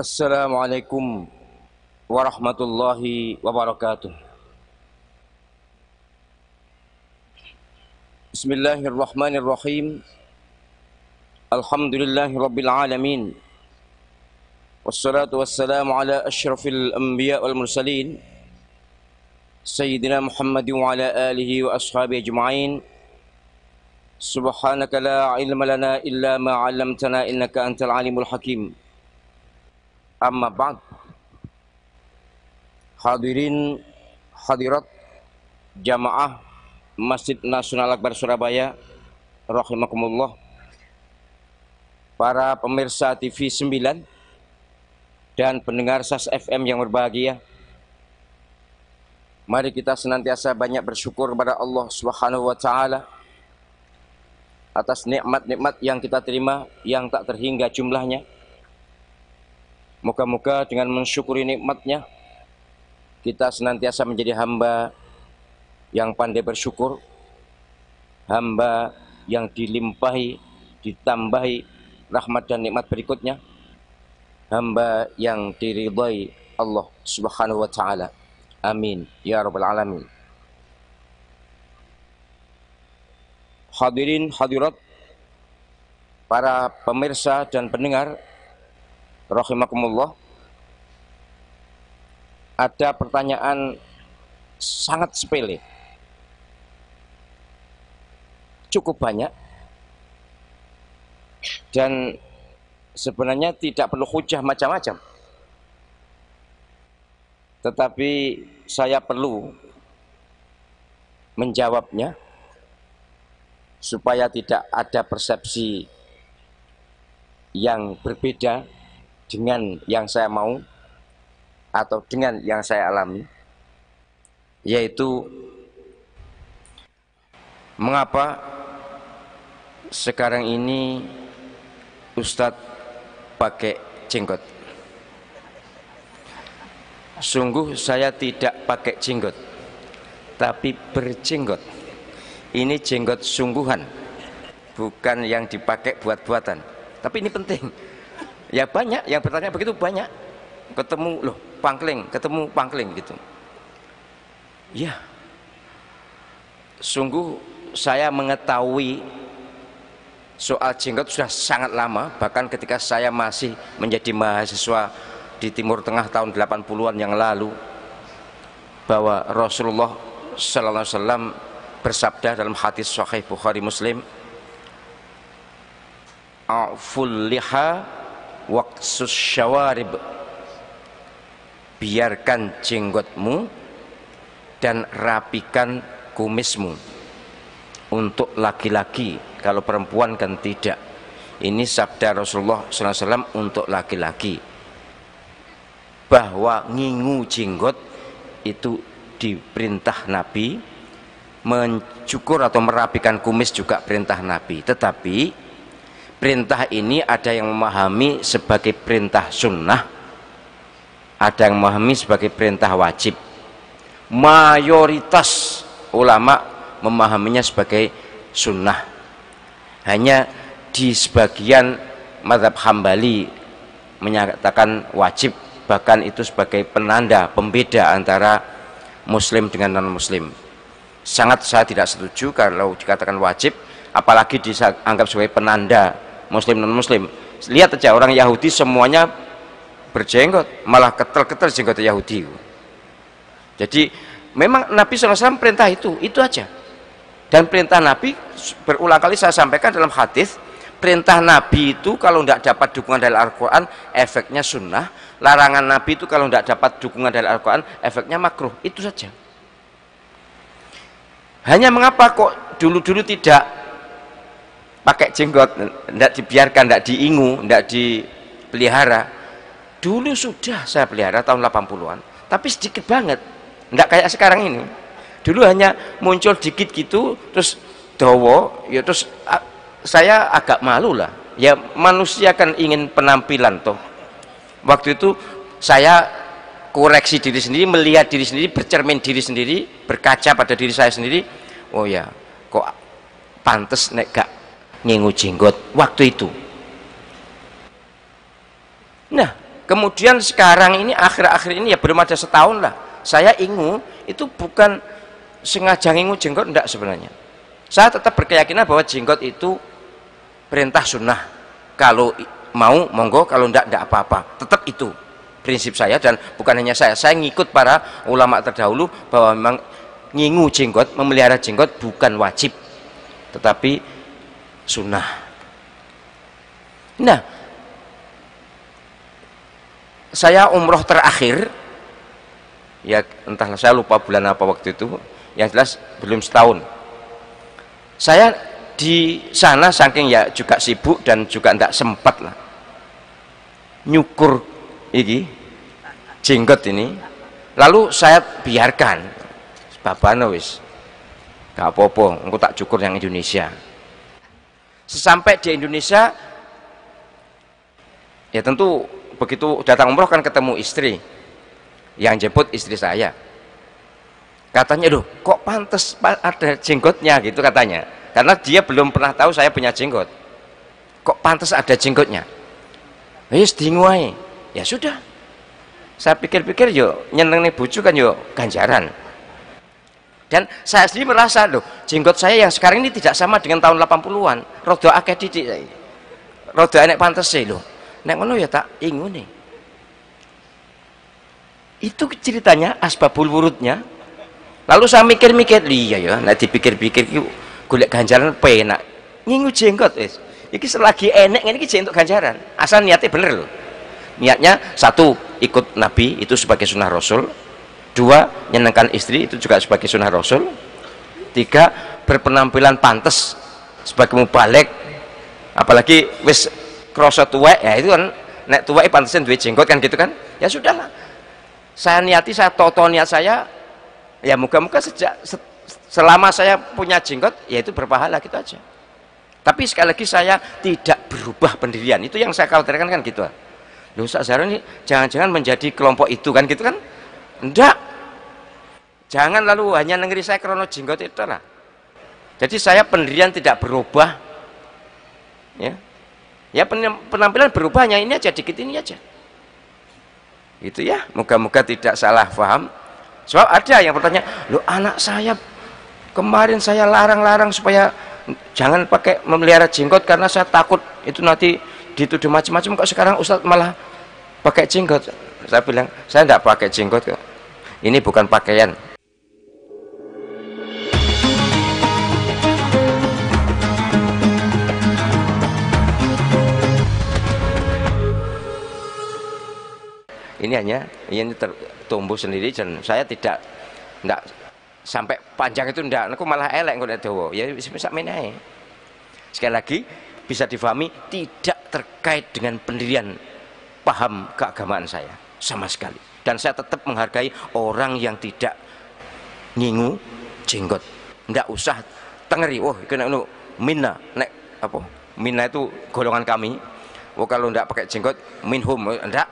Assalamualaikum warahmatullahi wabarakatuh. Bismillahirrahmanirrahim. Alhamdulillahi rabbil alamin. Wassalatu wassalamu ala asyrafil anbiya wal mursalin Sayyidina Muhammadin wa ala alihi wa ashabihi ajma'in. Subhanaka la ilma lana illa ma 'allamtana innaka antal alimul hakim. Amma ba'd. Hadirin hadirat jamaah Masjid Nasional Akbar Surabaya rahimakumullah, para pemirsa TV 9 dan pendengar SAS FM yang berbahagia, mari kita senantiasa banyak bersyukur kepada Allah Subhanahu wa taala atas nikmat-nikmat yang kita terima yang tak terhingga jumlahnya. Moga-moga dengan mensyukuri nikmatnya kita senantiasa menjadi hamba yang pandai bersyukur, hamba yang dilimpahi, ditambahi rahmat dan nikmat berikutnya, hamba yang diridhai Allah Subhanahu wa taala. Amin ya rabbal alamin. Hadirin hadirat, para pemirsa dan pendengar rahimakumullah, ada pertanyaan sangat sepele, cukup banyak, dan sebenarnya tidak perlu hujah macam-macam, tetapi saya perlu menjawabnya supaya tidak ada persepsi yang berbeda dengan yang saya mau atau dengan yang saya alami, yaitu mengapa sekarang ini Ustadz pakai jenggot. Sungguh saya tidak pakai jenggot, tapi berjenggot. Ini jenggot sungguhan, bukan yang dipakai buat-buatan. Tapi ini penting. Ya banyak yang bertanya begitu, banyak. Ketemu loh pangkling, ketemu pangkling gitu. Ya, sungguh saya mengetahui soal jenggot sudah sangat lama, bahkan ketika saya masih menjadi mahasiswa di Timur Tengah tahun 80-an yang lalu, bahwa Rasulullah sallallahu alaihi wasallam bersabda dalam hadis sahih Bukhari Muslim, "A'ful liha waqsus syawarib." Biarkan jenggotmu dan rapikan kumismu. Untuk laki-laki, kalau perempuan kan tidak. Ini sabda Rasulullah SAW untuk laki-laki, bahwa ngingu jenggot itu diperintah Nabi, mencukur atau merapikan kumis juga perintah Nabi. Tetapi perintah ini ada yang memahami sebagai perintah sunnah, ada yang memahami sebagai perintah wajib. Mayoritas ulama memahaminya sebagai sunnah. Hanya di sebagian mazhab Hambali menyatakan wajib, bahkan itu sebagai penanda pembeda antara muslim dengan non muslim. Sangat saya tidak setuju kalau dikatakan wajib, apalagi dianggap sebagai penanda muslim non muslim. Lihat aja orang Yahudi semuanya berjenggot, malah ketel-ketel jenggot Yahudi. Jadi memang Nabi SAW perintah itu aja. Dan perintah Nabi berulang kali saya sampaikan dalam hadis, perintah Nabi itu kalau tidak dapat dukungan dari Al-Quran, efeknya sunnah. Larangan Nabi itu kalau tidak dapat dukungan dari Al-Quran, efeknya makruh. Itu saja. Hanya mengapa kok dulu-dulu tidak pakai jenggot, tidak dibiarkan, tidak diingu, tidak dipelihara. Dulu sudah saya pelihara tahun 80-an, tapi sedikit banget, tidak kayak sekarang ini. Dulu hanya muncul dikit gitu, terus dawa, ya terus saya agak malu lah. Ya manusia kan ingin penampilan toh. Waktu itu saya koreksi diri sendiri, melihat diri sendiri, bercermin diri sendiri, berkaca pada diri saya sendiri. Oh ya, kok pantes nek gak ngingu jenggot waktu itu. Nah, Kemudian sekarang ini akhir-akhir ini ya belum ada setahun lah, saya ingu itu bukan sengaja ngingu jenggot, enggak sebenarnya. Saya tetap berkeyakinan bahwa jenggot itu perintah sunnah, kalau mau monggo, kalau enggak apa-apa. Tetap itu prinsip saya, dan bukan hanya saya ngikut para ulama terdahulu bahwa memang ngingu jenggot, memelihara jenggot bukan wajib tetapi sunnah. Nah, saya umroh terakhir ya entahlah, saya lupa bulan apa waktu itu, yang jelas belum setahun. Saya di sana saking ya juga sibuk dan juga tidak sempat lah nyukur ini jenggot ini, lalu saya biarkan babana wis gak apa-apa, engko tak cukur yang Indonesia. Sesampai di Indonesia ya tentu begitu datang umroh kan ketemu istri, yang jemput istri saya, katanya loh kok pantas ada jenggotnya gitu katanya, karena dia belum pernah tahu saya punya jenggot, kok pantas ada jenggotnya. Wis dinguai, ya sudah, saya pikir-pikir yo nyeneng nih bucu kan yo ganjaran. Dan saya sendiri merasa loh jenggot saya yang sekarang ini tidak sama dengan tahun 80-an, rodo akeh didik, rodo enek pantes sih loh. Nek ngono ya tak ingu nih. Itu ceritanya asbabul wurudnya. Lalu saya mikir-mikir, iya ya, nek dipikir-pikir ki golek ganjaran penak. Ngingu jenggot wis. Iki selagi enek ngene iki jenggot ganjaran. Asal niatnya bener loh. Niatnya satu, ikut Nabi itu sebagai sunnah Rasul. Dua, nyenengkan istri itu juga sebagai sunnah Rasul. Tiga, berpenampilan pantas sebagai mubalek. Apalagi wis krasa tuwek, ya itu kan nek tuwek pantesan duwe jenggot kan gitu kan. Ya sudahlah. Saya niati, saya toto niat saya, ya moga-moga selama saya punya jenggot ya itu berpahala gitu aja. Tapi sekali lagi saya tidak berubah pendirian. Itu yang saya khawatirkan kan gitu. Loh Ustaz Zahra ini jangan-jangan menjadi kelompok itu kan gitu kan. Enggak, jangan lalu hanya negeri saya krono jenggot itu lah. Jadi saya pendirian tidak berubah, ya penampilan berubah hanya ini aja, dikit ini aja, gitu ya. Moga-moga tidak salah paham. Sebab ada yang bertanya, loh anak saya kemarin saya larang-larang supaya jangan pakai memelihara jenggot karena saya takut itu nanti dituduh macam-macam, kok sekarang Ustadz malah pakai jenggot. Saya bilang, saya tidak pakai jenggot kok. Ini bukan pakaian. Ini hanya ini tumbuh sendiri, dan saya tidak sampai panjang itu ndak. Aku malah elek kok dawa. Ya bisa meneh. Sekali lagi bisa difahami tidak terkait dengan pendirian paham keagamaan saya sama sekali, dan saya tetap menghargai orang yang tidak ngingu jenggot. Ndak usah tengeri, wah kena minna, nek apa minna itu golongan kami, oh kalau ndak pakai jenggot minhum, ndak,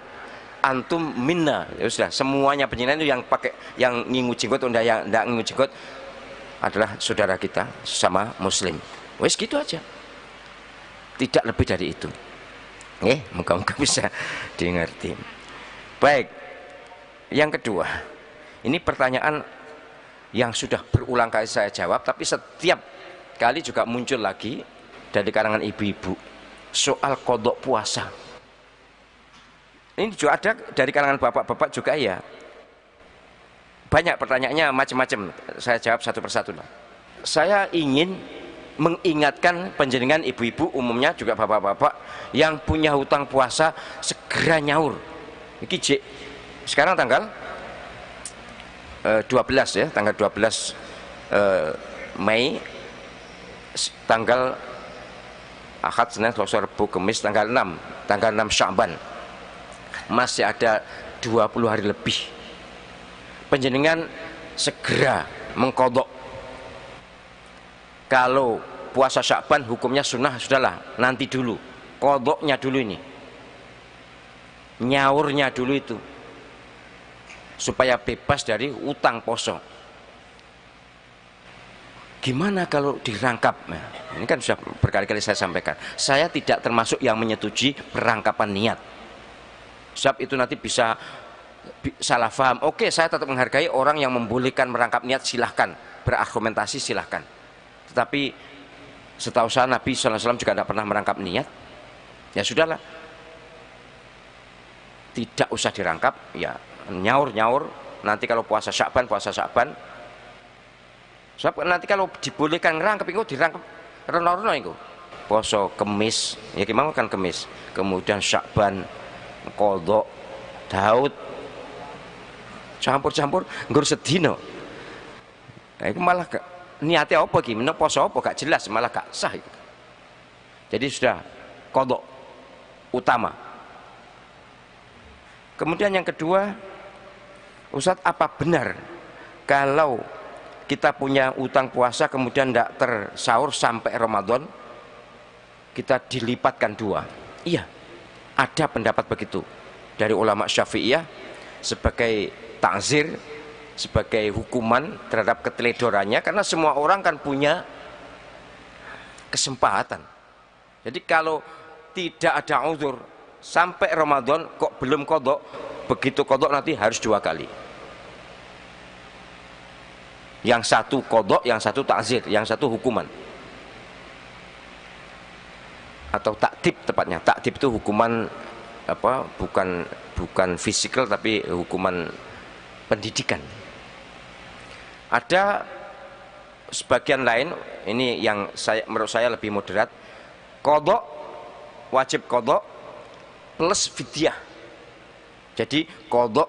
antum minna, ya sudah, semuanya penjenengan itu yang pakai yang ngingu jenggot atau ndak ngingu jenggot adalah saudara kita sama muslim. Wes gitu aja, tidak lebih dari itu. Moga-moga bisa dimengerti. Baik, yang kedua, ini pertanyaan yang sudah berulang kali saya jawab, tapi setiap kali juga muncul lagi dari kalangan ibu-ibu, soal qadha puasa. Ini juga ada dari kalangan bapak-bapak juga ya. Banyak pertanyaannya macam-macam, saya jawab satu persatu lah. Saya ingin mengingatkan panjenengan ibu-ibu, umumnya juga bapak-bapak yang punya hutang puasa, segera nyaur. Iki sekarang tanggal 12 ya, tanggal 12 Mei, tanggal Ahad, Senin, Selasa, Rabu, Kamis, tanggal 6 Sya'ban. Masih ada 20 hari lebih. Panjenengan segera mengqadha. Kalau puasa Sya'ban hukumnya sunnah, sudahlah nanti dulu, qadhanya dulu, ini nyaurnya dulu itu, supaya bebas dari utang poso. Gimana kalau dirangkap? Nah, ini kan sudah berkali-kali saya sampaikan, saya tidak termasuk yang menyetujui perangkapan niat. sebab itu nanti bisa salah paham. Oke, saya tetap menghargai orang yang membolehkan merangkap niat, silahkan berargumentasi, silahkan. Tetapi setahu saya Nabi SAW juga tidak pernah merangkap niat. Ya sudahlah, tidak usah dirangkap, ya nyaur nanti kalau puasa Sya'ban sebab nanti kalau dibolehkan ngerangkep itu dirangkep reno-reno itu poso Kemis, ya gimana kan Kemis, kemudian Sya'ban, Qadha, Daud, campur-campur nggur sedino. Nah, itu malah niatnya apa gimana, poso apa gak jelas, malah gak sah itu. Jadi sudah qadha utama. Kemudian yang kedua, Ustadz, apa benar kalau kita punya utang puasa kemudian tidak tersaur sampai Ramadan, kita dilipatkan 2? Iya, ada pendapat begitu dari ulama Syafi'iyah sebagai ta'zir, sebagai hukuman terhadap keteledorannya, karena semua orang kan punya kesempatan. Jadi kalau tidak ada uzur sampai Ramadan kok belum qadha, begitu qadha nanti harus 2 kali. Yang satu qadha, yang satu ta'zir, yang satu hukuman. Atau taktib tepatnya. Taktib itu hukuman apa? Bukan fisikal tapi hukuman pendidikan. Ada sebagian lain, ini yang menurut saya lebih moderat, qadha, wajib qadha plus fidyah. Jadi qadha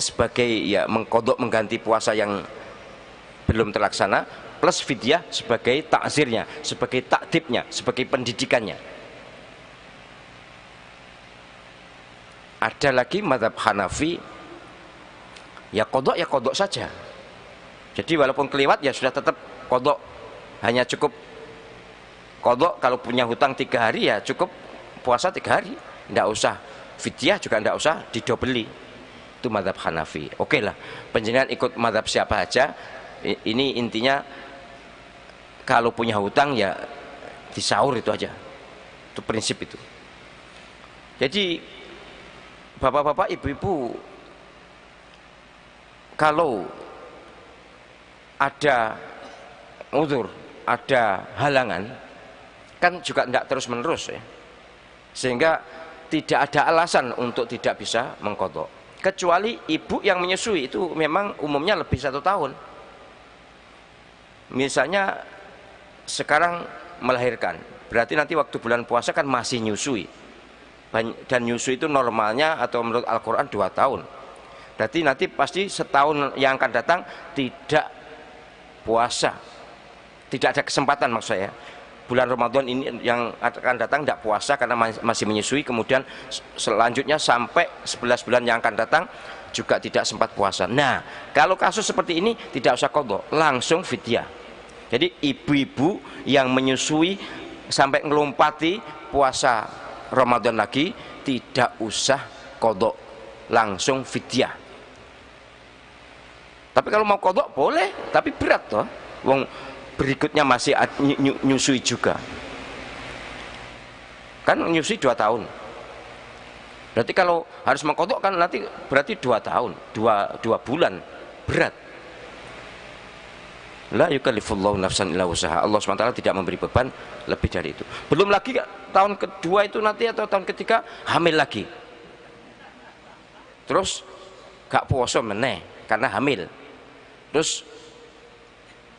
sebagai ya mengqadha, mengganti puasa yang belum terlaksana, plus fidyah sebagai takzirnya, sebagai takdibnya, sebagai pendidikannya. Ada lagi mazhab Hanafi, ya qadha saja. Jadi walaupun kelewat ya sudah tetap qadha, hanya cukup qadha. Kalau punya hutang 3 hari ya cukup puasa 3 hari, tidak usah fidyah, juga tidak usah didobeli. Itu mazhab Hanafi. Oke lah, panjenengan ikut mazhab siapa aja. Ini intinya kalau punya hutang ya disaur itu aja. Itu prinsip itu. Jadi bapak-bapak, ibu-ibu, kalau ada uzur, ada halangan, kan juga tidak terus-menerus ya. Sehingga tidak ada alasan untuk tidak bisa mengqadha. Kecuali ibu yang menyusui, itu memang umumnya lebih 1 tahun. Misalnya sekarang melahirkan, berarti nanti waktu bulan puasa kan masih nyusui, dan nyusui itu normalnya atau menurut Al-Quran 2 tahun. Berarti nanti pasti setahun yang akan datang tidak puasa, tidak ada kesempatan. Maksud saya bulan Ramadan ini yang akan datang tidak puasa karena masih menyusui, kemudian selanjutnya sampai 11 bulan yang akan datang juga tidak sempat puasa. Nah, kalau kasus seperti ini tidak usah qadha, langsung fidyah. Jadi ibu-ibu yang menyusui sampai ngelompati puasa Ramadan lagi tidak usah qadha, langsung fidyah. Tapi kalau mau qadha boleh, tapi berat toh. Wong berikutnya masih nyusui juga. Kan nyusui 2 tahun. Berarti kalau harus mengqadha kan nanti berarti 2 tahun, 2 bulan, berat. La yukallifullahu nafsan illa wusaha. Allah SWT tidak memberi beban lebih dari itu. Belum lagi tahun kedua itu nanti atau tahun ketiga hamil lagi. Terus gak puasa meneh karena hamil. Terus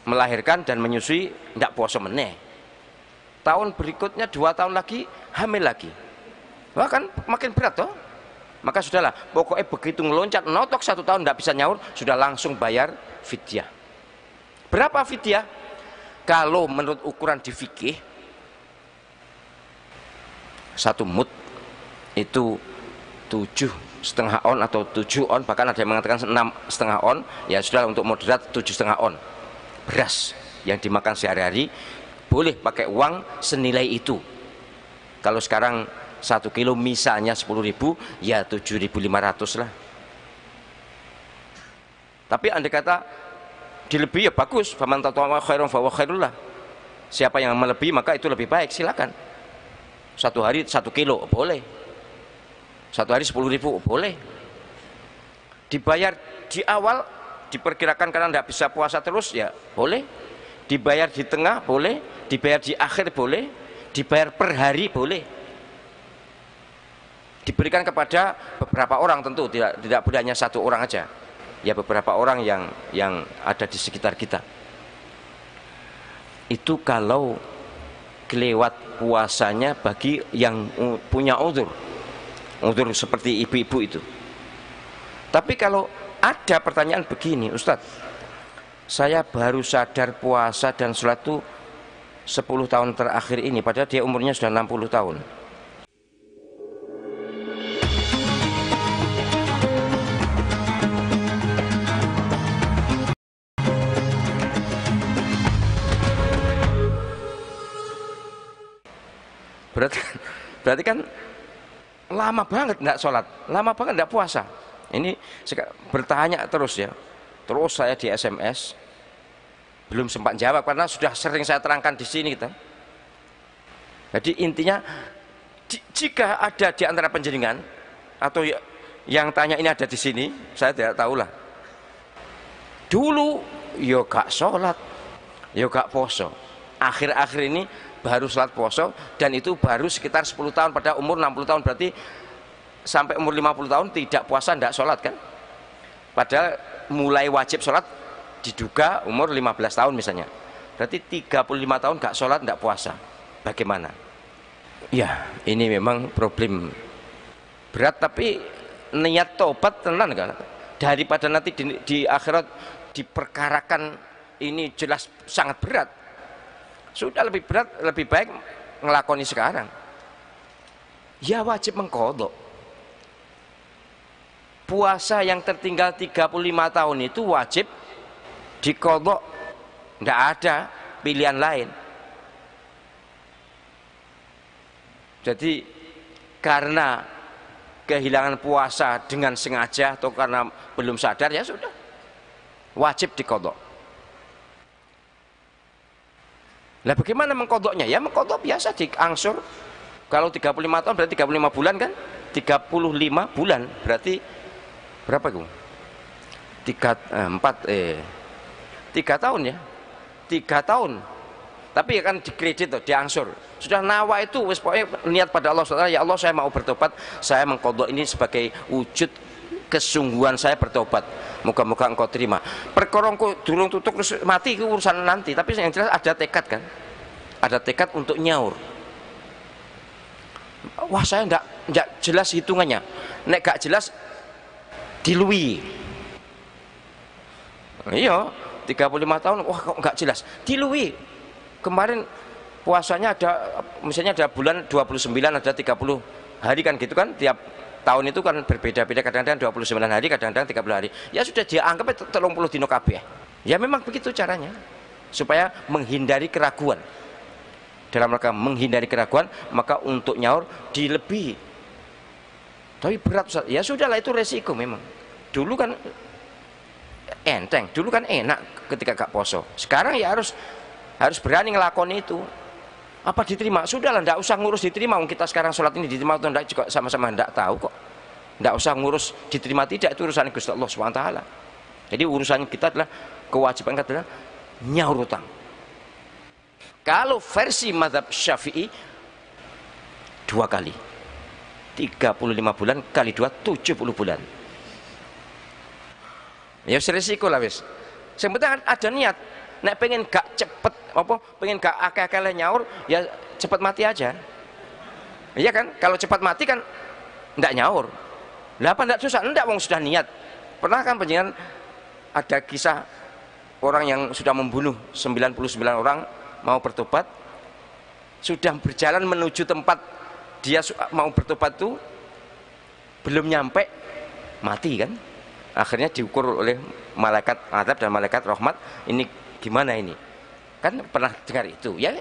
melahirkan dan menyusui tidak puasa meneh. Tahun berikutnya 2 tahun lagi hamil lagi. Wah kan makin berat toh. Maka sudahlah, pokoknya begitu ngeloncat notok 1 tahun tidak bisa nyaur, sudah langsung bayar fidyah. Berapa fidyah? Kalau menurut ukuran di fikih, 1 mud itu 7,5 on atau 7 on, bahkan ada yang mengatakan 6,5 on. Ya sudah, untuk moderat 7,5 on beras yang dimakan sehari-hari, boleh pakai uang senilai itu. Kalau sekarang 1 kilo misalnya 10.000, ya 7.500 lah. Tapi andai kata dilebih ya bagus, faman tatawwa khairan fa huwa khairul lah. Siapa yang melebihi maka itu lebih baik, silakan. 1 hari 1 kilo boleh. Satu hari 10.000 boleh. Dibayar di awal, diperkirakan karena tidak bisa puasa terus, ya boleh. Dibayar di tengah boleh, dibayar di akhir boleh, dibayar per hari boleh. Diberikan kepada beberapa orang, tentu tidak boleh hanya satu orang aja, ya beberapa orang yang ada di sekitar kita. Itu kalau kelewat puasanya bagi yang punya udzur seperti ibu-ibu itu. Tapi kalau ada pertanyaan begini, Ustadz, saya baru sadar puasa dan sholat itu 10 tahun terakhir ini, padahal dia umurnya sudah 60 tahun. Berarti kan lama banget tidak sholat, lama banget tidak puasa. Ini bertanya terus ya. Terus saya di SMS belum sempat jawab karena sudah sering saya terangkan di sini kita. Jadi intinya jika ada di antara panjenengan atau yang tanya ini ada di sini, saya tidak tahulah. Dulu yo gak sholat, yo gak poso. Akhir-akhir ini baru sholat poso, dan itu baru sekitar 10 tahun pada umur 60 tahun. Berarti sampai umur 50 tahun tidak puasa, tidak sholat kan. Padahal mulai wajib sholat diduga umur 15 tahun misalnya. Berarti 35 tahun gak sholat, tidak puasa. Bagaimana? Ya ini memang problem berat, tapi niat tobat tenan kan. Daripada nanti di akhirat diperkarakan, ini jelas sangat berat. Sudah lebih berat, lebih baik ngelakoni sekarang. Ya wajib mengqadha. Puasa yang tertinggal 35 tahun itu wajib diqadha. Tidak ada pilihan lain. Jadi karena kehilangan puasa dengan sengaja atau karena belum sadar, ya sudah wajib diqadha. Nah bagaimana mengkodoknya? Ya mengkodok biasa diangsur. Kalau 35 tahun berarti 35 bulan kan? 35 bulan berarti berapa itu? 3 tahun ya? 3 tahun. Tapi kan dikredit tuh, diangsur. Sudah nawa itu wis pokoknya niat pada Allah SWT, ya Allah saya mau bertobat, saya mengkodok ini sebagai wujud kesungguhan saya bertobat. Moga-moga engkau terima. Perkara engkau durung tutup terus mati itu urusan nanti, tapi yang jelas ada tekad kan? Ada tekad untuk nyaur. Wah saya enggak jelas hitungannya. Nek gak jelas dilui. Iya, 35 tahun wah kok enggak jelas. Dilui. Kemarin puasanya ada misalnya ada bulan 29, ada 30 hari kan gitu kan, tiap tahun itu kan berbeda-beda, kadang-kadang 29 hari, kadang-kadang 30 hari. Ya sudah dianggap 30 dino kabeh. Ya memang begitu caranya. Supaya menghindari keraguan. Dalam rangka menghindari keraguan, maka untuk nyaur dilebihi. Tapi berat Ustaz. Ya sudahlah itu resiko memang. Dulu kan enteng, dulu kan enak ketika gak poso. Sekarang ya harus berani ngelakoni itu. Apa diterima? Sudahlah, tidak usah ngurus diterima. Kita sekarang sholat ini diterima atau tidak juga sama-sama tidak tahu kok. Tidak usah ngurus diterima tidak, itu urusan Gusti Allah SWT. Jadi urusan kita adalah, kewajiban kita adalah nyaur utang. Kalau versi mazhab Syafi'i 2 kali, 35 bulan kali 2 70 bulan. Ya resiko lah wis. Yang penting ada niat. Nek pengen gak cepet pengen gak akeh-akeh nyaur, ya cepat mati aja. Iya kan? Kalau cepat mati kan ndak nyaur. Lah apa ndak susah? Ndak, wong sudah niat. Pernah kan panjenengan ada kisah orang yang sudah membunuh 99 orang mau bertobat, sudah berjalan menuju tempat dia mau bertobat tuh belum nyampe mati kan? Akhirnya diukur oleh malaikat azab dan malaikat rahmat, ini gimana ini? Kan pernah dengar itu ya,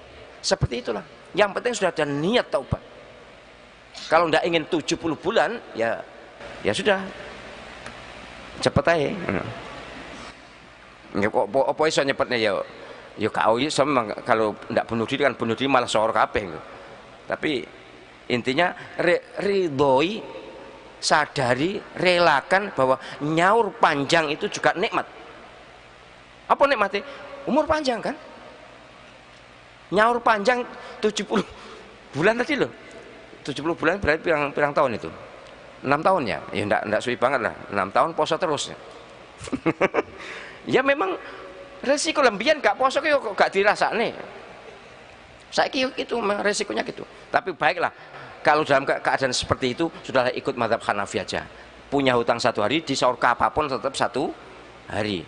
seperti itulah. Yang penting sudah ada niat taubat. Kalau tidak ingin 70 bulan ya sudah cepet aja. Ya kok apa iso nyepetnya ya kau ya memang kalau tidak bunuh diri kan, bunuh diri malah sahur kabeh. Tapi intinya ridhoi sadari, relakan bahwa nyaur panjang itu juga nikmat. Apa nikmatnya? Umur panjang kan? Nyaur panjang 70 bulan tadi loh. 70 bulan berarti pirang tahun itu? 6 tahun ya? Ya enggak suwi banget lah. 6 tahun poso terus. Ya memang resiko lembian gak poso kok gak dirasakne. Saiki itu resikonya gitu. Tapi baiklah, kalau dalam keadaan seperti itu sudahlah ikut mazhab Hanafi aja. Punya hutang 1 hari, disaur ke apapun tetap 1 hari.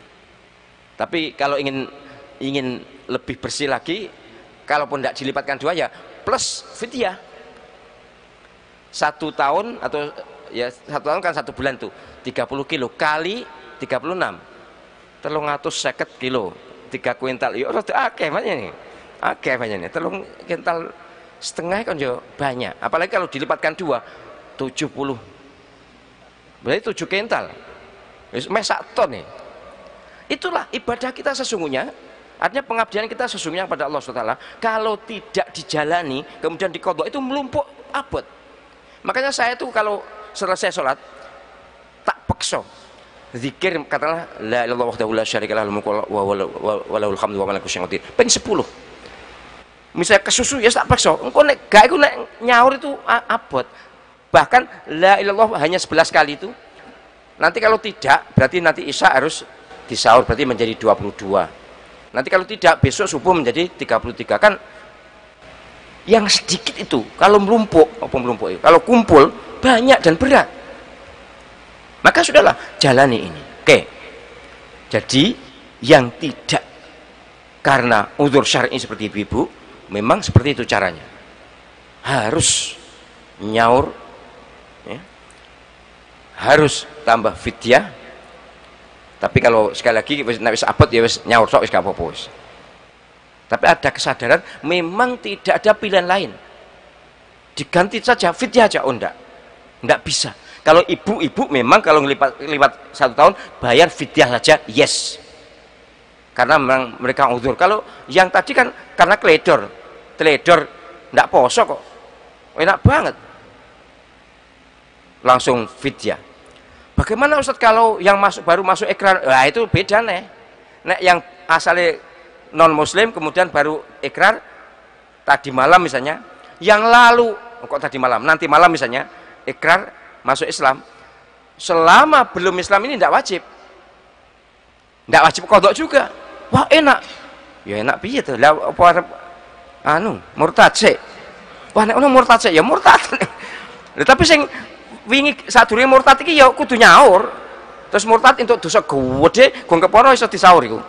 Tapi kalau ingin lebih bersih lagi, kalaupun tidak dilipatkan 2 ya plus fidyah. 1 tahun atau ya 1 tahun kan 1 bulan tuh 30 kilo kali 36 350 kilo 3 kuintal ya rada akeh banyak nih, akeh banyak nih, 3 kuintal setengah kan jo banyak, apalagi kalau dilipatkan 2 70 berarti 7 kuintal mes 1 ton nih. Itulah ibadah kita sesungguhnya, artinya pengabdian kita sesungguhnya pada Allah SWT. Kalau tidak dijalani kemudian diqadha itu melumpuk abot. Makanya saya tuh kalau selesai sholat tak paksa zikir, katakanlah la ilaha illallah wahdahu la syarika lahu wa lahul hamdu wa malaku syai'un qadir ping 10. Misalnya kesusu ya tak paksa. Engko nek gak iku nek nyaur itu abot. Bahkan la ilaha illallah hanya 11 kali itu. Nanti kalau tidak berarti nanti isya harus disaur, berarti menjadi 22. Nanti kalau tidak besok subuh menjadi 33. Kan yang sedikit itu kalau melumpuk, kalau kumpul banyak dan berat, maka sudahlah jalani ini. Oke, jadi yang tidak karena uzur syar'i seperti ibu-ibu, memang seperti itu caranya, harus nyaur ya, harus tambah fidyah. Tapi kalau sekali lagi wis abot ya wis nyaur sok wis gak apa-apa wis. Tapi ada kesadaran memang tidak ada pilihan lain, diganti saja fidyah aja. Oh enggak bisa. Kalau ibu-ibu memang kalau ngelipat 1 tahun bayar fidyah saja, yes, karena memang mereka uzur. Kalau yang tadi kan karena teledor enggak poso kok, enak banget langsung fidyah. Bagaimana Ustadz kalau yang baru masuk ikrar? Nah itu beda nih. Nek yang asalnya non muslim kemudian baru ikrar tadi malam misalnya, yang lalu kok tadi malam, nanti malam misalnya ikrar masuk Islam, selama belum Islam ini tidak wajib qadha juga. Wah enak, ya enak piye tuh lah, apa murtad sih. Wah nek ono murtad sih ya murtad. Tapi sing wingi sadurunge murtad iki ya kudu nyaur, terus murtad entuk dosa gede gong keporo iso disaur iku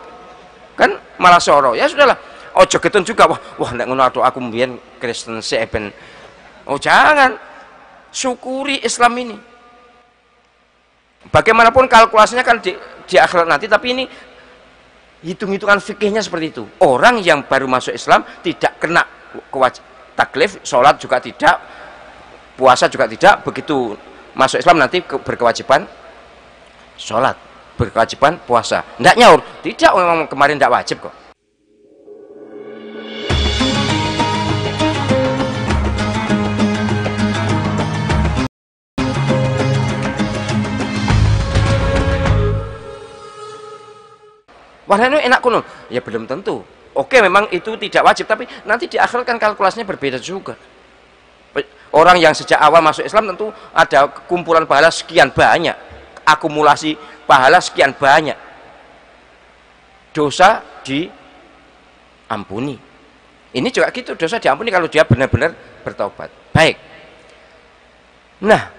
kan malah soro. Ya sudahlah, ojo getun juga. Wah nek ngono aku mbiyen Kristen sik ben. Oh jangan, syukuri Islam ini. Bagaimanapun kalkulasinya kan di akhirat nanti, tapi ini hitung-hitungan fikihnya seperti itu. Orang yang baru masuk Islam tidak kena taklif, sholat juga tidak, puasa juga tidak. Begitu masuk Islam nanti berkewajiban sholat, berkewajiban puasa, tidak nyaur, tidak, memang kemarin tidak wajib kok. Wah ini enak kuno, ya belum tentu. Oke memang itu tidak wajib, tapi nanti di akhirat kan kalkulasinya berbeda juga. Orang yang sejak awal masuk Islam tentu ada kumpulan pahala sekian banyak, akumulasi pahala sekian banyak, dosa diampuni. Ini juga gitu, dosa diampuni kalau dia benar-benar bertobat. Baik. Nah,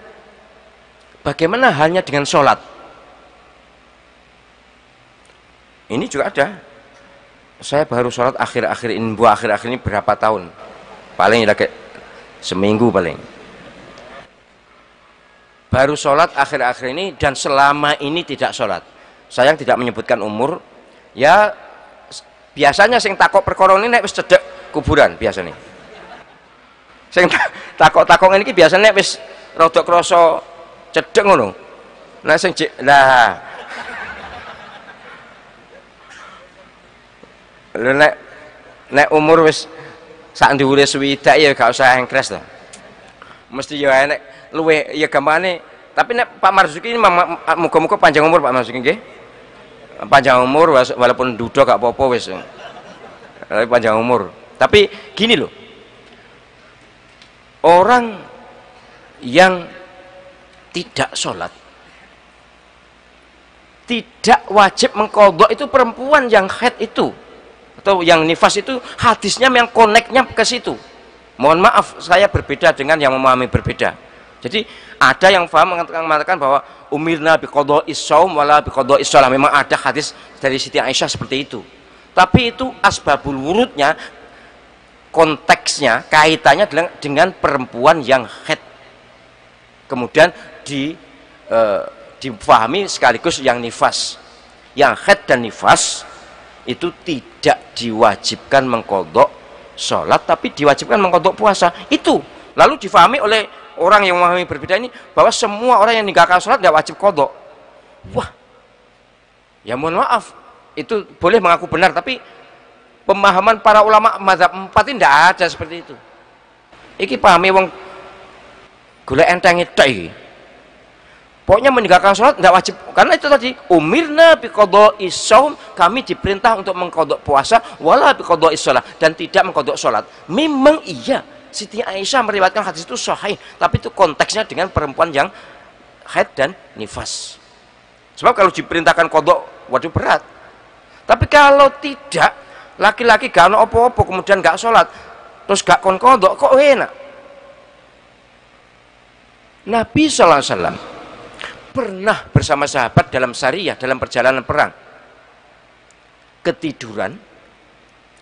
bagaimana halnya dengan sholat? Ini juga ada. Saya baru sholat akhir-akhir ini berapa tahun? Paling ya kayak seminggu paling. Baru sholat akhir-akhir ini dan selama ini tidak sholat. Saya tidak menyebutkan umur. Ya biasanya sing takok perkara ini nek wis cedhek kuburan biasanya. Sing takok-takok ini biasanya nek wis rada krasa cedhek ngono. Nah sing nek umur wis sak dhuwure swidak ya gak usah engkres to. Mesti ya nek luwe ya gampane Tapi nek Pak Marzuki ini muga-muga panjang umur Pak Marzuki nggih. Panjang umur walaupun duda gak apa-apa wis. Panjang umur. Tapi gini loh. Orang yang tidak sholat tidak wajib mengqadha itu perempuan yang haid itu atau yang nifas itu, hadisnya yang koneknya ke situ. Mohon maaf saya berbeda dengan yang memahami berbeda. Jadi ada yang paham mengatakan bahwa umirna biqadha'is shaum wala biqadha'is shalah. Memang ada hadis dari Siti Aisyah seperti itu. Tapi itu asbabul wurudnya, konteksnya, kaitannya dengan perempuan yang haid. Kemudian difahami sekaligus yang nifas. Yang haid dan nifas itu tidak diwajibkan mengqadha sholat, tapi diwajibkan mengqadha puasa. Itu lalu difahami oleh orang yang memahami berbeda ini bahwa semua orang yang meninggalkan sholat tidak wajib qadha. Wah, ya mohon maaf, itu boleh mengaku benar, tapi pemahaman para ulama mazhab 4 ini tidak ada seperti itu. Iki pahami wong golek entenge tok iki. Pokoknya meninggalkan sholat tidak wajib, karena itu tadi umirna biqadha'is shaum, kami diperintah untuk mengqadha puasa wala biqadha'is shalah, dan tidak mengqadha sholat. Memang iya Siti Aisyah meriwayatkan hadis itu sahih, tapi itu konteksnya dengan perempuan yang haid dan nifas. Sebab kalau diperintahkan qadha, waduh berat. Tapi kalau tidak, laki-laki gak ono apa-apa kemudian gak sholat, terus gak kon qadha, kok enak? Nabi sallallahu alaihi wasallam pernah bersama sahabat dalam sariyah, dalam perjalanan perang, ketiduran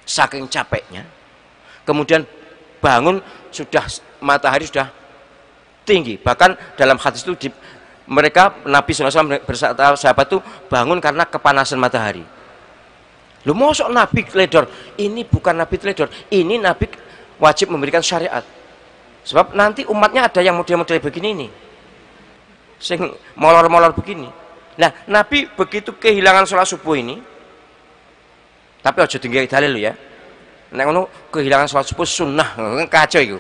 saking capeknya, kemudian bangun sudah matahari sudah tinggi. Bahkan dalam hadis itu mereka Nabi SAW bersama sahabat itu bangun karena kepanasan matahari. Lu mosok Nabi teledor? Ini bukan Nabi teledor, ini Nabi wajib memberikan syariat. Sebab nanti umatnya ada yang model-model begini nih, sing molor-molor begini. Nah, Nabi begitu kehilangan sholat subuh ini, tapi aja tinggi dalil ya. Nek ngono kehilangan sholat subuh sunnah, kacau itu.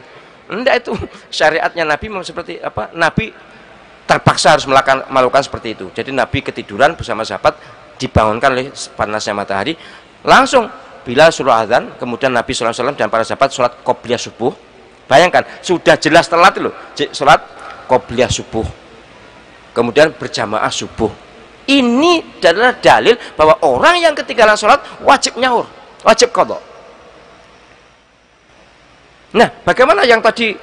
Enggak, itu syariatnya Nabi memang seperti apa? Nabi terpaksa harus melakukan seperti itu. Jadi Nabi ketiduran bersama sahabat, dibangunkan oleh panasnya matahari, langsung bila surah azan, kemudian Nabi SAW dan para sahabat sholat qobliyah subuh. Bayangkan, sudah jelas telat loh, sholat qobliyah subuh, kemudian berjamaah subuh. Ini adalah dalil bahwa orang yang ketinggalan sholat wajib nyaur, wajib qadha. Nah, bagaimana yang tadi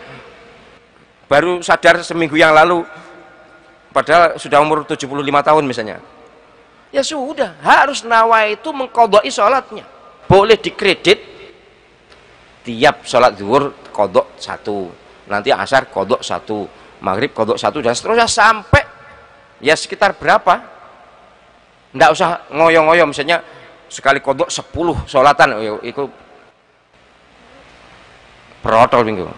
baru sadar seminggu yang lalu, padahal sudah umur 75 tahun misalnya? Ya sudah, harus nawa itu mengqadha'i sholatnya. Boleh dikredit tiap sholat zuhur qadha 1, nanti asar qadha 1, maghrib qadha 1, dan seterusnya sampai ya sekitar berapa? Nggak usah ngoyo-ngoyo, misalnya sekali qadha 10 sholatan, itu perotol minggu.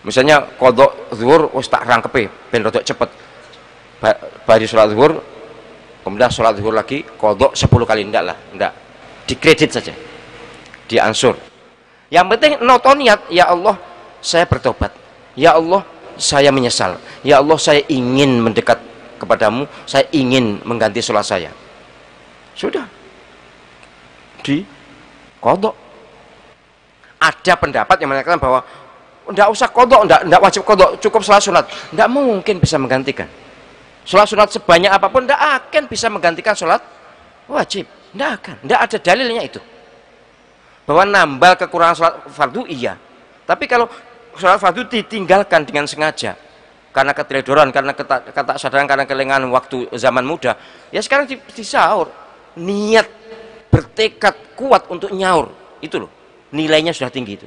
Misalnya qadha zuhur wis tak rangkepe ben rada cepet. Bari sholat zuhur, kemudian sholat zuhur lagi qadha 10 kali, enggak lah, enggak. Dikredit saja. Diansur. Yang penting noto niat, ya Allah saya bertobat. Ya Allah saya menyesal. Ya Allah saya ingin mendekat kepadamu, saya ingin mengganti sholat saya. Sudah. Di qadha. Ada pendapat yang mengatakan bahwa tidak usah qadha, tidak wajib qadha, cukup sholat sunat. Tidak mungkin bisa menggantikan. Sholat sunat sebanyak apapun tidak akan bisa menggantikan sholat wajib. Tidak akan. Tidak ada dalilnya itu. Bahwa nambal kekurangan sholat fardu iya. Tapi kalau sholat fardu ditinggalkan dengan sengaja, karena keteledoran, karena ketaksadaran, karena kelengahan waktu zaman muda, ya sekarang disaur. Niat bertekad kuat untuk nyaur, itu loh. Nilainya sudah tinggi itu.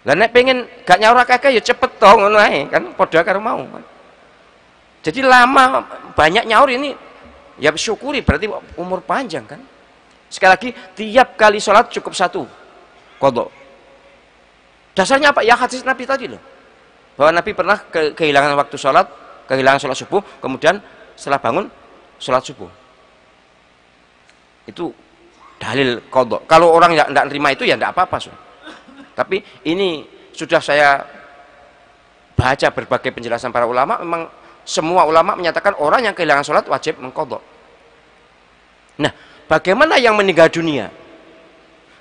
Lah nek pengen gak nyaur akeh ya cepet toh ngono ae kan, padha karo mau. Jadi lama banyak nyaur ini ya syukuri, berarti umur panjang kan. Sekali lagi, tiap kali sholat cukup 1 qadha. Dasarnya apa? Ya hadis Nabi tadi loh, bahwa Nabi pernah kehilangan waktu sholat, kehilangan sholat subuh, kemudian setelah bangun sholat subuh. Itu dalil qadha. Kalau orang yang tidak nerima itu ya tidak apa-apa. Tapi ini sudah saya baca berbagai penjelasan para ulama, memang semua ulama menyatakan orang yang kehilangan sholat wajib mengqadha. Nah, bagaimana yang meninggal dunia?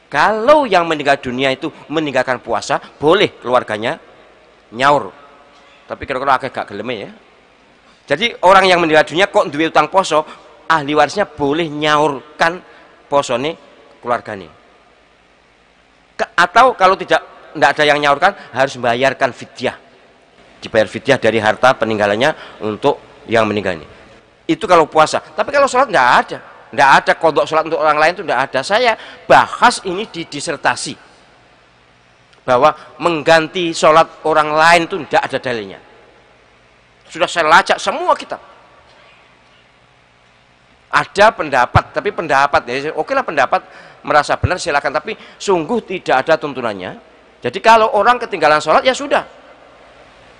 Kalau yang meninggal dunia itu meninggalkan puasa, boleh keluarganya nyaur. Tapi kira-kira agak gak gelem ya. Jadi orang yang meninggal dunia kok duwe utang poso, ahli warisnya boleh nyaurkan posone keluarganya. Atau kalau tidak ada yang nyaurkan, harus membayarkan fidyah. Dibayar fidyah dari harta peninggalannya untuk yang meninggal ini. Itu kalau puasa. Tapi kalau sholat nggak ada. Nggak ada qadha sholat untuk orang lain, itu nggak ada. Saya bahas ini di disertasi bahwa mengganti sholat orang lain itu tidak ada dalilnya. Sudah saya lacak semua kitab. Ada pendapat, tapi pendapat ya, oke lah pendapat merasa benar silakan, tapi sungguh tidak ada tuntunannya. Jadi kalau orang ketinggalan sholat ya sudah,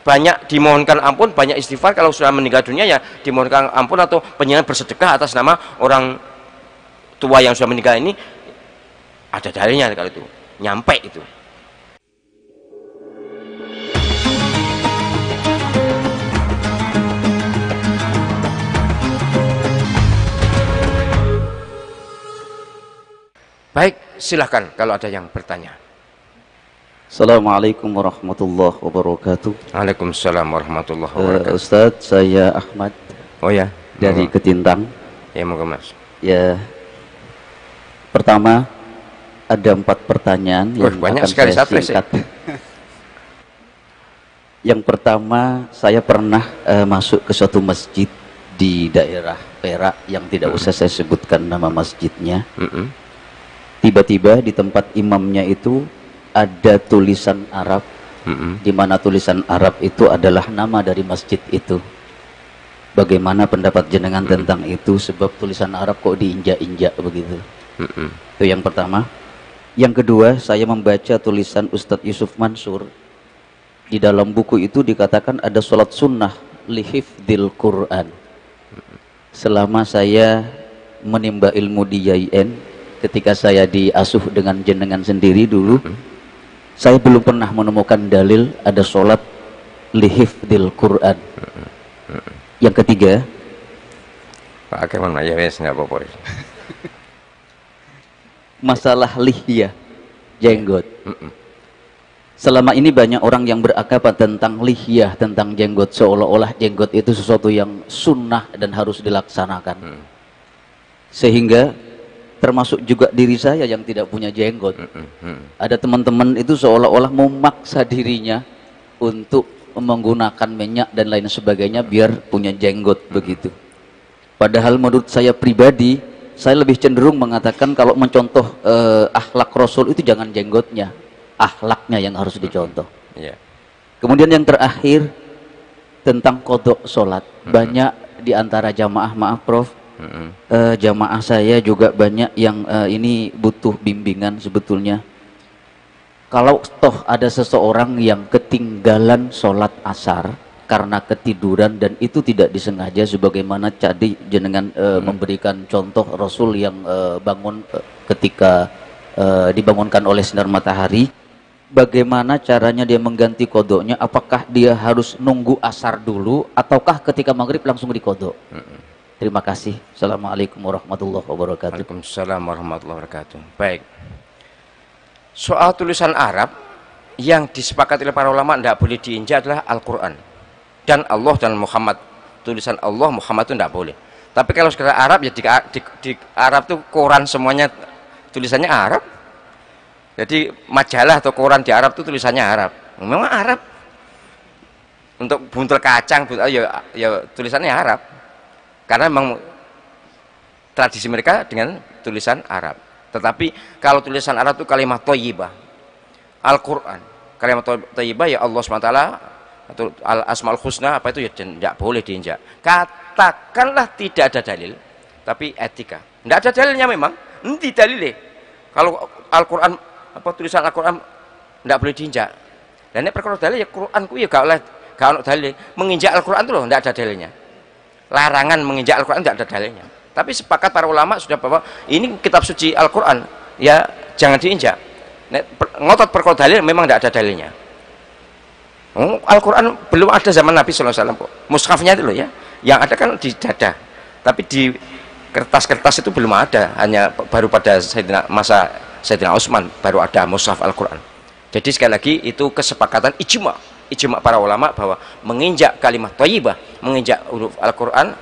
banyak dimohonkan ampun, banyak istighfar. Kalau sudah meninggal dunia ya dimohonkan ampun atau penyanyian bersedekah atas nama orang tua yang sudah meninggal ini. Ada dalilnya kalau itu nyampe itu. Baik, silahkan kalau ada yang bertanya. Assalamualaikum warahmatullahi wabarakatuh. Waalaikumsalam warahmatullahi wabarakatuh. Ustadz, saya Ahmad. Oh ya, dari Ketintang. Ya, moga Mas. Ya, pertama ada 4 pertanyaan yang banyak akan sekali saya singkat. Yang pertama, saya pernah masuk ke suatu masjid di daerah Perak yang tidak usah saya sebutkan nama masjidnya. Tiba-tiba di tempat imamnya itu ada tulisan Arab, di mana tulisan Arab itu adalah nama dari masjid itu. Bagaimana pendapat jenengan tentang itu? Sebab tulisan Arab kok diinjak-injak begitu. Itu yang pertama. Yang kedua, saya membaca tulisan Ustadz Yusuf Mansur. Di dalam buku itu dikatakan ada sholat sunnah lihifdzil Quran. Selama saya menimba ilmu di YIN, ketika saya diasuh dengan jenengan sendiri dulu, saya belum pernah menemukan dalil ada sholat lihifdzil Quran. Yang ketiga, Pak Akeman ya wes nggak apa-apa. Masalah lihya, jenggot. Selama ini banyak orang yang beranggapan tentang lihya, tentang jenggot, seolah-olah jenggot itu sesuatu yang sunnah dan harus dilaksanakan. Sehingga termasuk juga diri saya yang tidak punya jenggot. Ada teman-teman itu seolah-olah memaksa dirinya untuk menggunakan minyak dan lain sebagainya biar punya jenggot begitu. Padahal menurut saya pribadi, saya lebih cenderung mengatakan kalau mencontoh akhlak Rasul itu jangan jenggotnya, akhlaknya yang harus dicontoh. Kemudian yang terakhir tentang kodok sholat. Banyak di antara jamaah, maaf Prof, jamaah saya juga banyak yang ini butuh bimbingan sebetulnya. Kalau toh ada seseorang yang ketinggalan sholat asar karena ketiduran dan itu tidak disengaja, sebagaimana tadi jenengan memberikan contoh Rasul yang bangun ketika dibangunkan oleh sinar matahari, bagaimana caranya dia mengganti kodoknya? Apakah dia harus nunggu asar dulu ataukah ketika maghrib langsung dikodok? Terima kasih. Assalamualaikum warahmatullahi wabarakatuh. Waalaikumsalam warahmatullahi wabarakatuh. Baik. Soal tulisan Arab yang disepakati oleh para ulama tidak boleh diinjak adalah Al-Quran dan Allah dan Muhammad. Tulisan Allah Muhammad itu tidak boleh. Tapi kalau sekedar Arab ya di Arab itu koran semuanya tulisannya Arab. Jadi majalah atau koran di Arab itu tulisannya Arab. Memang Arab. Untuk buntel kacang ya tulisannya Arab. Karena memang tradisi mereka dengan tulisan Arab. Tetapi kalau tulisan Arab itu kalimat thayyibah, Al-Quran, kalimat thayyibah ya Allah SWT atau Al-Asmaul Husna apa itu ya tidak boleh diinjak. Katakanlah tidak ada dalil, tapi etika. Tidak ada dalilnya memang, nanti dalilnya. Kalau Al-Quran apa tulisan Al-Quran tidak boleh diinjak. Dan ini perkara dalil ya Quranku ya gak oleh dalil. Menginjak Al-Quran itu loh tidak ada dalilnya. Larangan menginjak Al-Quran tidak ada dalilnya. Tapi sepakat para ulama sudah bahwa ini kitab suci Al-Quran ya jangan diinjak. Ngotot perkara dalil memang tidak ada dalilnya. Oh, Al-Quran belum ada zaman Nabi SAW kok. Mushafnya itu loh ya, yang ada kan di dada, tapi di kertas-kertas itu belum ada, hanya baru pada masa Sayyidina Utsman baru ada mushaf Al-Quran. Jadi sekali lagi itu kesepakatan ijma para ulama bahwa menginjak kalimat thayyibah, menginjak huruf Al-Quran,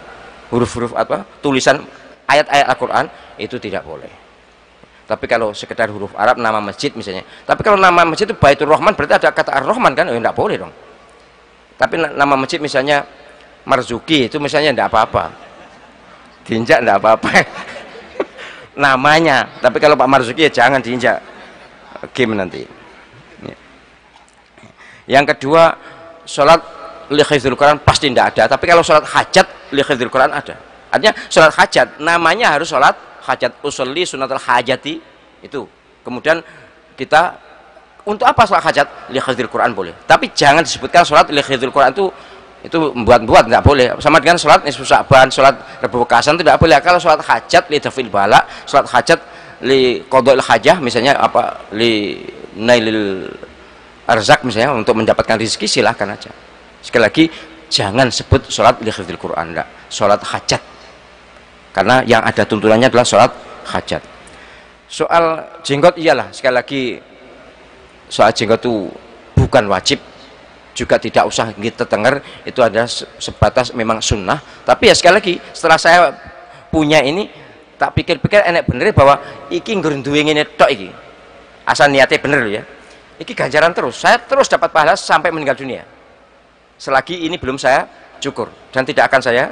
huruf-huruf apa, tulisan ayat-ayat Al-Quran itu tidak boleh. Tapi kalau sekedar huruf Arab, nama masjid misalnya, tapi kalau nama masjid itu Baitur Rahman, berarti ada kata Ar-Rahman kan, ya tidak boleh dong. Tapi nama masjid misalnya Marzuki, itu misalnya tidak apa-apa, diinjak tidak apa-apa namanya. Tapi kalau Pak Marzuki ya jangan diinjak, game nanti. Yang kedua, sholat li hifdzil Quran pasti tidak ada. Tapi kalau sholat hajat li hifdzil Quran ada. Artinya sholat hajat namanya harus sholat hajat, usolli sunatul hajati itu. Kemudian kita untuk apa sholat hajat? Li hifdzil Quran boleh. Tapi jangan disebutkan sholat li hifdzil Quran itu membuat-buat, tidak boleh. Sama dengan sholat nisfu Sya'ban, sholat Rabu Kasan tidak boleh. Kalau sholat hajat li dafil bala, sholat hajat li qada'il hajah misalnya apa, li nailil arzak misalnya, untuk mendapatkan rezeki silahkan aja. Sekali lagi jangan sebut sholat li hifdzil Quran, enggak, sholat hajat, karena yang ada tuntunannya adalah sholat hajat. Soal jenggot, iyalah sekali lagi soal jenggot itu bukan wajib, juga tidak usah kita dengar, itu ada sebatas memang sunnah. Tapi ya sekali lagi setelah saya punya ini, tak pikir-pikir enak bener bahwa iki ngerunduwe ngene tok iki, asal niatnya bener ya, iki ganjaran terus, saya terus dapat pahala sampai meninggal dunia selagi ini belum saya cukur, dan tidak akan saya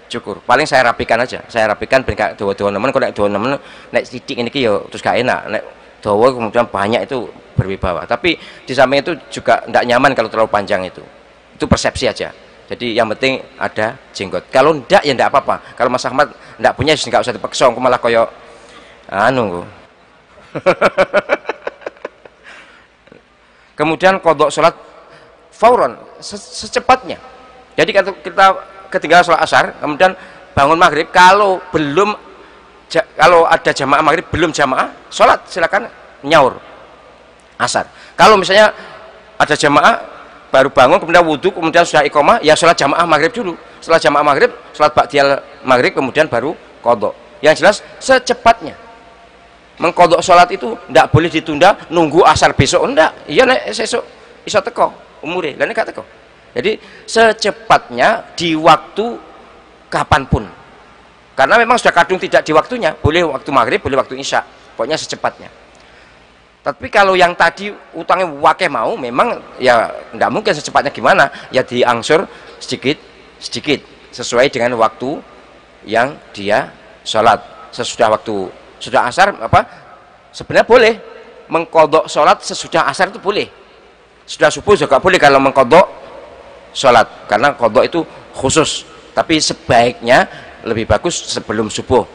cukur. Paling saya rapikan aja, saya rapikan ben gak dawa-dawa nemen. Kok nek dawa nemen nek sithik ini yo terus gak enak, nek dawa kemudian banyak itu berwibawa. Tapi di samping itu juga tidak nyaman kalau terlalu panjang, itu persepsi aja. Jadi yang penting ada jenggot. Kalau ndak ya ndak apa-apa. Kalau Mas Ahmad ndak punya ya nggak usah dipaksa, malah koyo anu. Kemudian qadha salat fauron, secepatnya. Jadi kita ketinggalan sholat asar, kemudian bangun maghrib, kalau ada jamaah maghrib belum jamaah sholat, silakan nyaur asar. Kalau misalnya ada jamaah baru bangun kemudian wudhu kemudian sudah iqomah, ya sholat jamaah maghrib dulu. Setelah jamaah maghrib, sholat ba'diyal maghrib, kemudian baru qadha. Yang jelas secepatnya. Mengqadha sholat itu tidak boleh ditunda nunggu asar besok, enggak. Iya nek sesuk iso teko umure, lah nek gak teko. Jadi secepatnya di waktu kapanpun, karena memang sudah kadung tidak di waktunya, boleh waktu maghrib, boleh waktu isya, pokoknya secepatnya. Tapi kalau yang tadi utangnya wakeh mau, memang ya tidak mungkin secepatnya, gimana ya, diangsur sedikit sesuai dengan waktu yang dia sholat. Sesudah waktu sudah asar apa, sebenarnya boleh mengqadha sholat sesudah asar, itu boleh. Sudah subuh juga boleh kalau mengqadha sholat, karena qadha itu khusus. Tapi sebaiknya lebih bagus sebelum subuh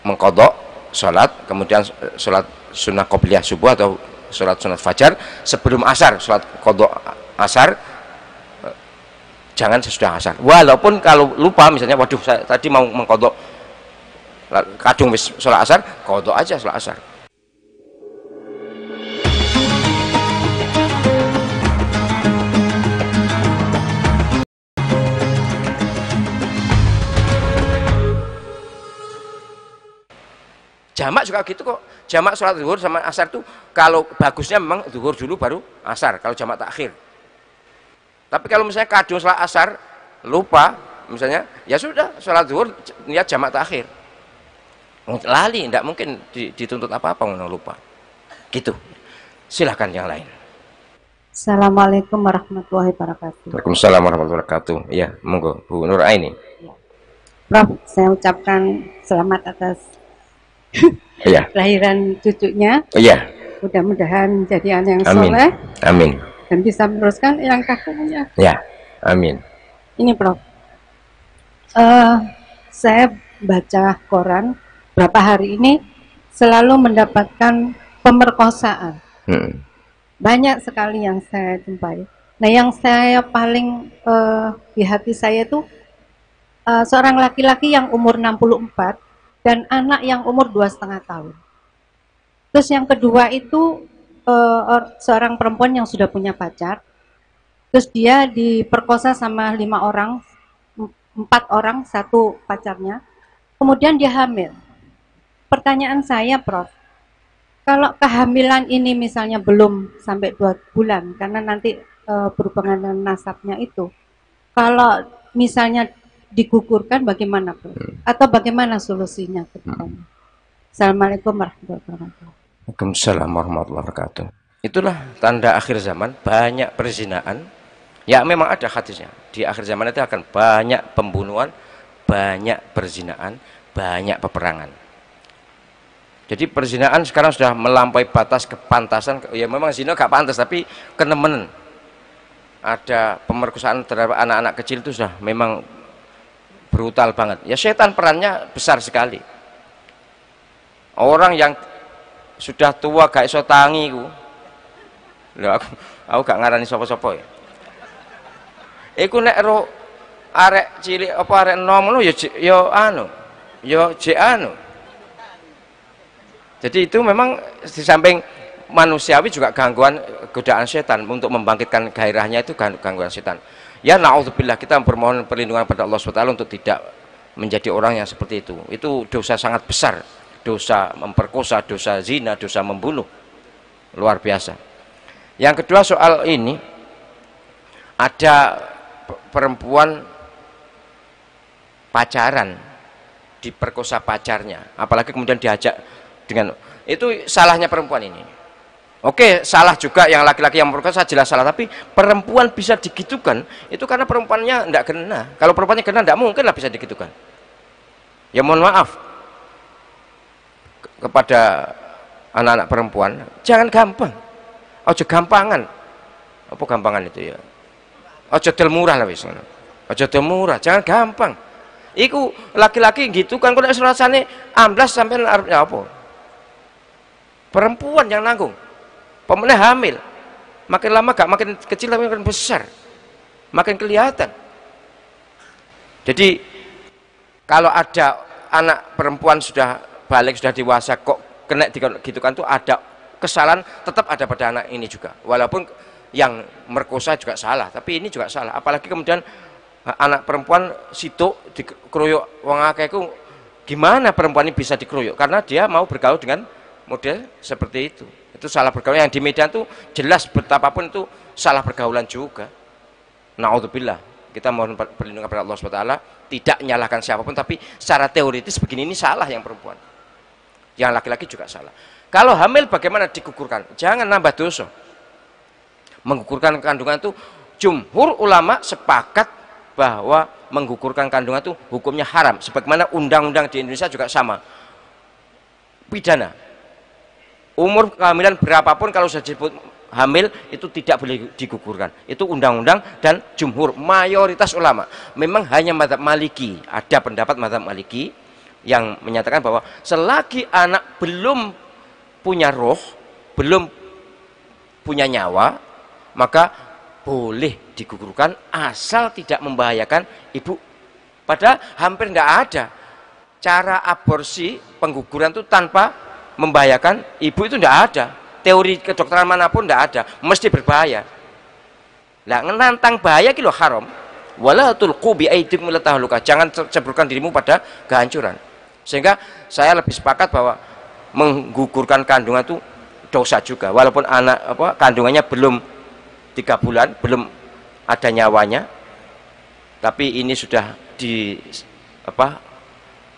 mengqadha sholat, kemudian sholat sunnah qobliyah subuh atau sholat sunat fajar sebelum asar, sholat qadha asar jangan sesudah asar. Walaupun kalau lupa misalnya, waduh saya tadi mau mengqadha kadung wis sholat asar, qadha aja sholat asar. Jamak juga gitu kok. Jamak sholat zuhur sama asar tuh kalau bagusnya memang zuhur dulu baru asar kalau jamak takhir. Tapi kalau misalnya kadung sholat asar lupa misalnya, ya sudah sholat zuhur niat jamak takhir. Lali, tidak mungkin dituntut apa-apa kalau lupa. Gitu. Silahkan yang lain. Assalamualaikum warahmatullahi wabarakatuh. Waalaikumsalam warahmatullahi wabarakatuh. Iya, monggo Bu Nur Aini. Ya. Prof, saya ucapkan selamat atas Iya. kelahiran cucunya. Iya. Mudah-mudahan jadi anak yang Amin. soleh. Amin. Dan bisa meneruskan yang kakaknya. Ya, amin. Ini Prof, saya baca koran berapa hari ini selalu mendapatkan pemerkosaan. Banyak sekali yang saya jumpai. Nah, yang saya paling di hati saya itu seorang laki-laki yang umur 64 dan anak yang umur 2,5 tahun. Terus yang kedua itu seorang perempuan yang sudah punya pacar Terus dia diperkosa sama 5 orang, 4 orang, satu pacarnya. Kemudian dia hamil. Pertanyaan saya, Prof, kalau kehamilan ini misalnya belum sampai 2 bulan, karena nanti berhubungan dengan nasabnya itu, kalau misalnya digugurkan bagaimana, Prof? Atau bagaimana solusinya ke depannya? Assalamualaikum warahmatullahi wabarakatuh. Waalaikumsalam warahmatullahi wabarakatuh. Itulah tanda akhir zaman, banyak perzinaan. Ya memang ada hadisnya. Di akhir zaman itu akan banyak pembunuhan, banyak perzinaan, banyak peperangan. Jadi perzinaan sekarang sudah melampaui batas kepantasan. Ya memang zina gak pantas, tapi kenemenan. Ada pemerkosaan terhadap anak-anak kecil itu sudah memang brutal banget. Ya setan perannya besar sekali. Orang yang sudah tua gak iso tangi ku. Lho aku gak ngarani sapa-sapa ya. Iku nek ro arek cilik apa arek enom ngono ya anu. Ya jek anu. Jadi itu memang di samping manusiawi juga gangguan godaan setan untuk membangkitkan gairahnya itu gangguan setan. Ya naudzubillah, kita bermohon perlindungan pada Allah SWT untuk tidak menjadi orang yang seperti itu. Itu dosa sangat besar, dosa memperkosa, dosa zina, dosa membunuh, luar biasa. Yang kedua soal ini, ada perempuan pacaran diperkosa pacarnya, apalagi kemudian diajak dengan itu, salahnya perempuan ini. Oke, salah juga yang laki-laki yang memperkosa, jelas salah, tapi perempuan bisa digitukan itu karena perempuannya tidak kena. Kalau perempuannya kena, tidak mungkin lah bisa digitukan. Ya mohon maaf kepada anak-anak perempuan, jangan gampang, ojo gampangan. Apa gampangan itu ya? Ojo del murah lah wis ngono. Ojo del murah, jangan gampang. Iku laki-laki gitu kan, kalau rasane amblas sampai ya apa? Perempuan yang nanggung, pemenang hamil, makin lama gak makin kecil tapi makin besar, makin kelihatan. Jadi kalau ada anak perempuan sudah balik, sudah dewasa kok kena gitu kan, tuh ada kesalahan, tetap ada pada anak ini juga, walaupun yang merkosa juga salah, tapi ini juga salah. Apalagi kemudian anak perempuan situ dikeroyok wong akeh, gimana perempuan ini bisa dikeroyok? Karena dia mau bergaul dengan model seperti itu. Itu salah pergaulan. Yang di Medan tuh jelas betapapun itu salah pergaulan juga. Naudzubillah, kita mohon perlindungan kepada Allah SWT, tidak menyalahkan siapapun, tapi secara teoritis begini, ini salah yang perempuan, yang laki-laki juga salah. Kalau hamil bagaimana digugurkan? Jangan nambah dosa. Menggugurkan kandungan itu jumhur ulama sepakat bahwa menggugurkan kandungan itu hukumnya haram, sebagaimana undang-undang di Indonesia juga sama, pidana. Umur kehamilan berapapun kalau sudah disebut hamil itu tidak boleh digugurkan. Itu undang-undang dan jumhur mayoritas ulama. Memang hanya mazhab Maliki, ada pendapat mazhab Maliki yang menyatakan bahwa selagi anak belum punya roh, belum punya nyawa, maka boleh digugurkan asal tidak membahayakan ibu. Padahal hampir tidak ada cara aborsi pengguguran itu tanpa membahayakan ibu, itu tidak ada. Teori kedokteran manapun tidak ada, mesti berbahaya. Lah menantang bahaya kilo haram. Wala tulqu bi aydikum ila tahluka, jangan ceburkan dirimu pada kehancuran. Sehingga saya lebih sepakat bahwa menggugurkan kandungan itu dosa juga, walaupun anak kandungannya belum 3 bulan, belum ada nyawanya, tapi ini sudah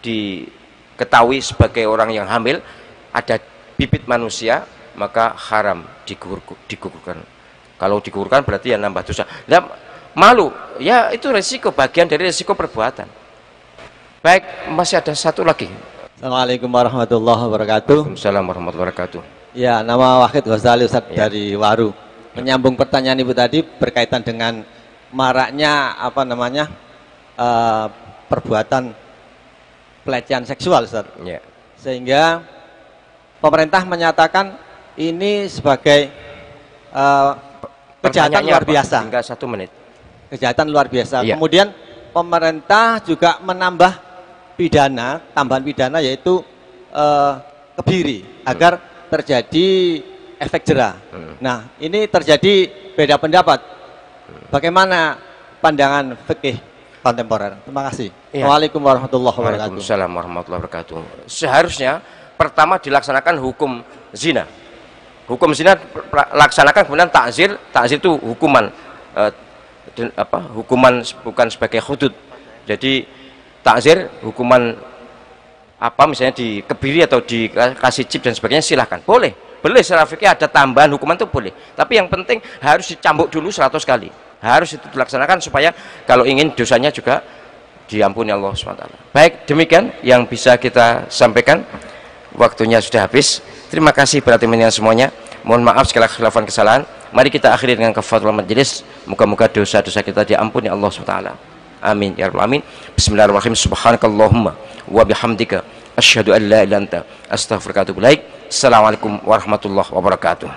diketahui sebagai orang yang hamil, ada bibit manusia, maka haram digugurkan. Kalau digugurkan berarti ya nambah dosa. Nah, malu, ya itu resiko, bagian dari resiko perbuatan. Baik, masih ada satu lagi. Assalamualaikum warahmatullahi wabarakatuh. Waalaikumsalam warahmatullahi wabarakatuh. Ya, nama Wahid Ghazali Ustaz dari Waru. Menyambung pertanyaan Ibu tadi berkaitan dengan maraknya perbuatan pelecehan seksual, Ustaz. Ya. Sehingga pemerintah menyatakan ini sebagai kejahatan luar biasa. Tinggal 1 menit. Kejahatan luar biasa. Ya. Kemudian pemerintah juga menambah pidana, tambahan pidana yaitu kebiri agar terjadi efek jerah. Nah, ini terjadi beda pendapat Bagaimana pandangan fikih kontemporer? Terima kasih. Iya. Waalaikumsalam warahmatullahi wabarakatuh. Waalaikumsalam warahmatullahi wabarakatuh. Seharusnya pertama dilaksanakan hukum zina. Hukum zina laksanakan, kemudian takzir. Takzir itu hukuman hukuman bukan sebagai hudud. Jadi takzir hukuman misalnya dikebiri atau dikasih chip dan sebagainya, silahkan, boleh secara fikih ada tambahan hukuman itu boleh, tapi yang penting harus dicambuk dulu 100 kali, harus itu dilaksanakan supaya kalau ingin dosanya juga diampuni Allah SWT. Baik, demikian yang bisa kita sampaikan, waktunya sudah habis. Terima kasih berarti semuanya, mohon maaf segala khilafan kesalahan. Mari kita akhiri dengan kafaratul majelis, muka-muka dosa-dosa kita diampuni Allah SWT. Amin ya rabbal alamin. Bismillahirrahmanirrahim. Subhanakallahumma wa bihamdika asyhadu an la ilaha illa anta astaghfiruka wa atubu ilaik. Assalamualaikum warahmatullahi wabarakatuh.